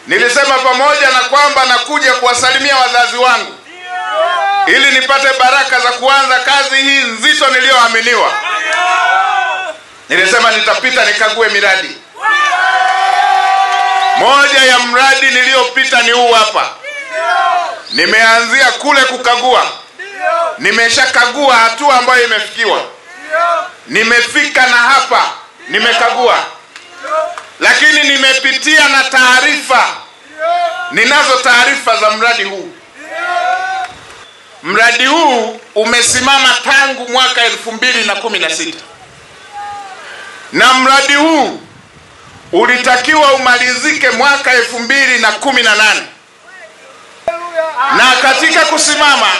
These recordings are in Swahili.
Nilisema pamoja na kwamba nakuja kuwasalimia wazazi wangu ili nipate baraka za kuanza kazi hii nzito niliyoaminiwa. Nilisema nitapita nikague miradi. Moja ya mradi niliyopita ni huu hapa. Nimeanzia kule kukagua. Nimeshakagua hatua ambayo imefikiwa. Nimefika na hapa, nimekagua. Lakini nimepitia na taarifa. Ninazo taarifa za mradi huu. Mradi huu umesimama tangu mwaka 2016. Na mradi huu ulitakiwa umalizike mwaka 2018. Na katika kusimama,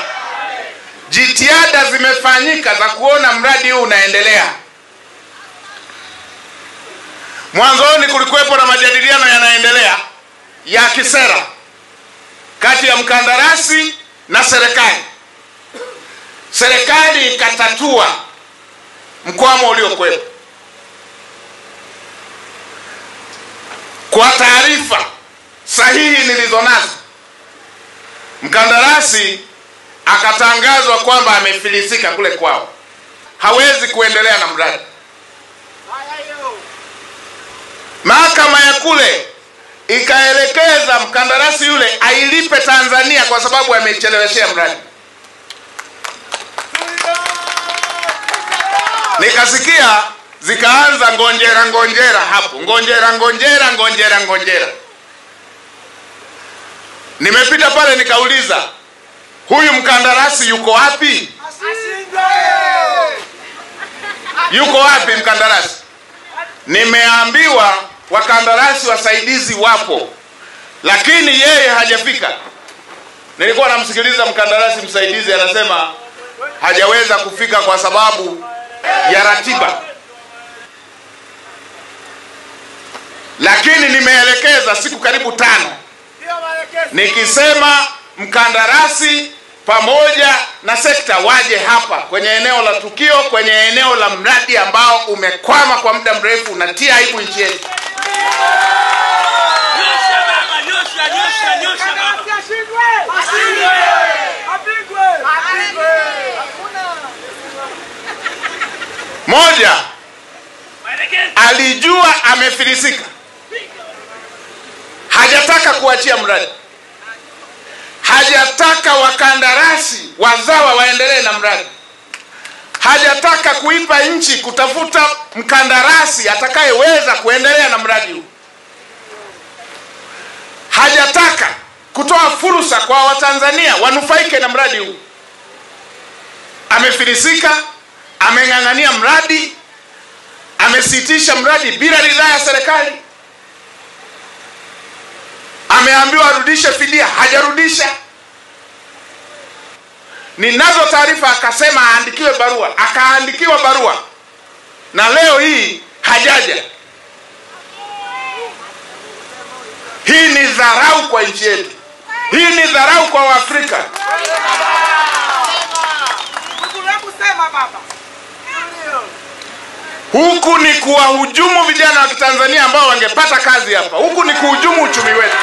jitihada zimefanyika za kuona mradi huu unaendelea. Mwanzoni kulikuwepo na majadiliano yanaendelea ya kisera kati ya mkandarasi na serikali. Serikali ikatatua mkwamo uliokuwepo. Kwa taarifa sahihi nilizonazo, mkandarasi akatangazwa kwamba amefilisika kule kwao. Hawezi kuendelea na mradi. Mahakama ya kule ikaelekeza mkandarasi yule ailipe Tanzania kwa sababu amecheleweshea mradi. Nikasikia zikaanza ngonjera hapo. Ngonjera. Nimepita pale nikauliza, huyu mkandarasi yuko wapi? Yuko wapi mkandarasi? Nimeambiwa wakandarasi wasaidizi wapo, lakini yeye hajafika. Nilikuwa namsikiliza mkandarasi msaidizi anasema hajaweza kufika kwa sababu ya ratiba. Lakini nimeelekeza siku karibu 5 nikisema mkandarasi pamoja na sekta waje hapa kwenye eneo la tukio, kwenye eneo la mradi ambao umekwama kwa muda mrefu, unatia aibu nchi yetu. Moja, alijua amefilisika, hajataka kuachia mradi, hajataka wakandarasi wazawa waendelee na mradi, hajataka kuipa nchi kutafuta mkandarasi atakayeweza kuendelea na mradi huu, hajataka kutoa fursa kwa Watanzania wanufaike na mradi huu. Amefilisika, ameng'ang'ania mradi, amesitisha mradi bila ridhaa ya serikali. Ameambiwa arudishe fidia, hajarudisha. Ninazo taarifa akasema aandikiwe barua, akaandikiwa barua, na leo hii hajaja. Hii ni dharau kwa nchi yetu. Hii ni dharau kwa Waafrika. Huku ni kuwahujumu vijana wa Kitanzania ambao wangepata kazi hapa. Huku ni kuhujumu uchumi wetu.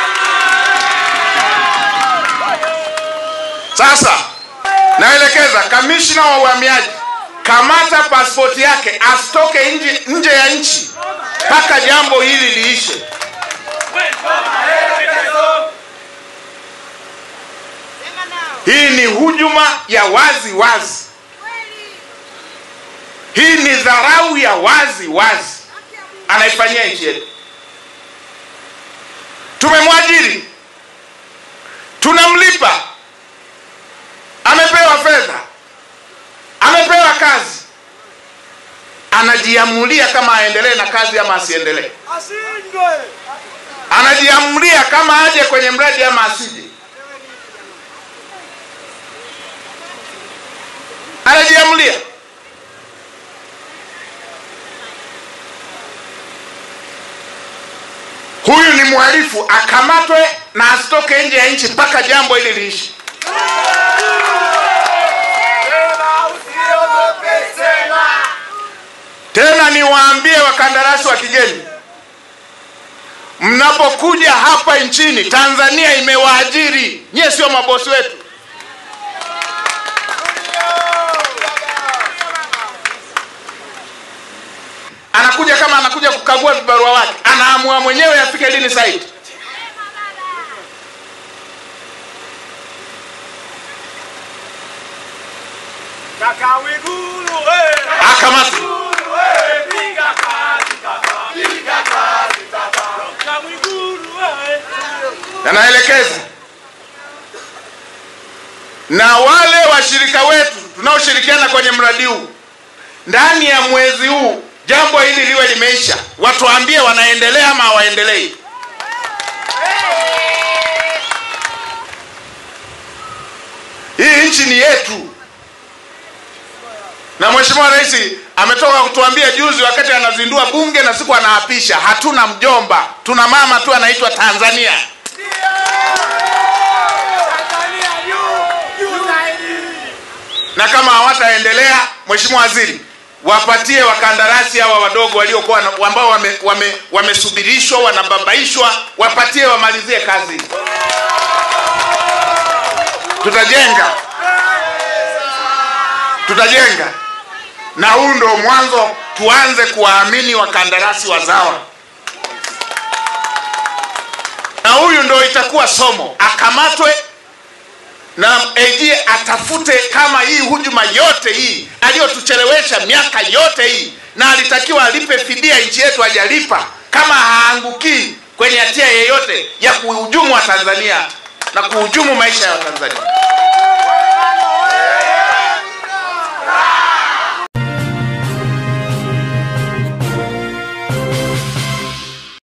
Sasa naelekeza kamishna wa uhamiaji, kamata pasipoti yake, asitoke nje ya nchi mpaka jambo hili liishe. Hii ni hujuma ya wazi wazi. Hii ni dharau ya wazi wazi anaifanyia nchi yetu. Tumemwajiri, tunamlipa, amepewa fedha, amepewa kazi, anajiamulia kama aendelee na kazi ama asiendelee. Anajiamulia kama aje kwenye mradi ama asije. Anajiamulia. Huyu ni mhalifu, akamatwe na asitoke nje ya nchi mpaka jambo hili liishi. Tena niwaambie wakandarasi wa kigeni, Mnapokuja hapa nchini, Tanzania imewaajiri. Nyie sio mabosi wetu. Anakuja kama anakuja kukagua vibarua wake, anaamua mwenyewe afike lini site. Akamati. Anaelekeza. Na wale washirika wetu tunaoshirikiana kwenye mradi huu, ndani ya mwezi huu jambo hili liwe limeisha, watuambie wanaendelea ama hawaendelei. Hii nchi ni yetu. Na Mheshimiwa Rais ametoka kutuambia juzi wakati anazindua bunge na siku anaapisha, hatuna mjomba, tuna mama tu anaitwa Tanzania. Na kama hawataendelea, Mheshimiwa Waziri, wapatie wakandarasi hawa wadogo waliokuwa ambao wamesubirishwa, wanababaishwa, wapatie wamalizie kazi. Tutajenga. Na huu ndo mwanzo, tuanze kuwaamini wakandarasi wazawa. Na huyu ndo itakuwa somo, akamatwe na AG atafute kama hii hujuma yote hii aliyotuchelewesha miaka yote hii, na alitakiwa alipe fidia nchi yetu, hajalipa, kama haangukii kwenye hatia yeyote ya kuhujumu wa Tanzania na kuhujumu maisha ya Tanzania.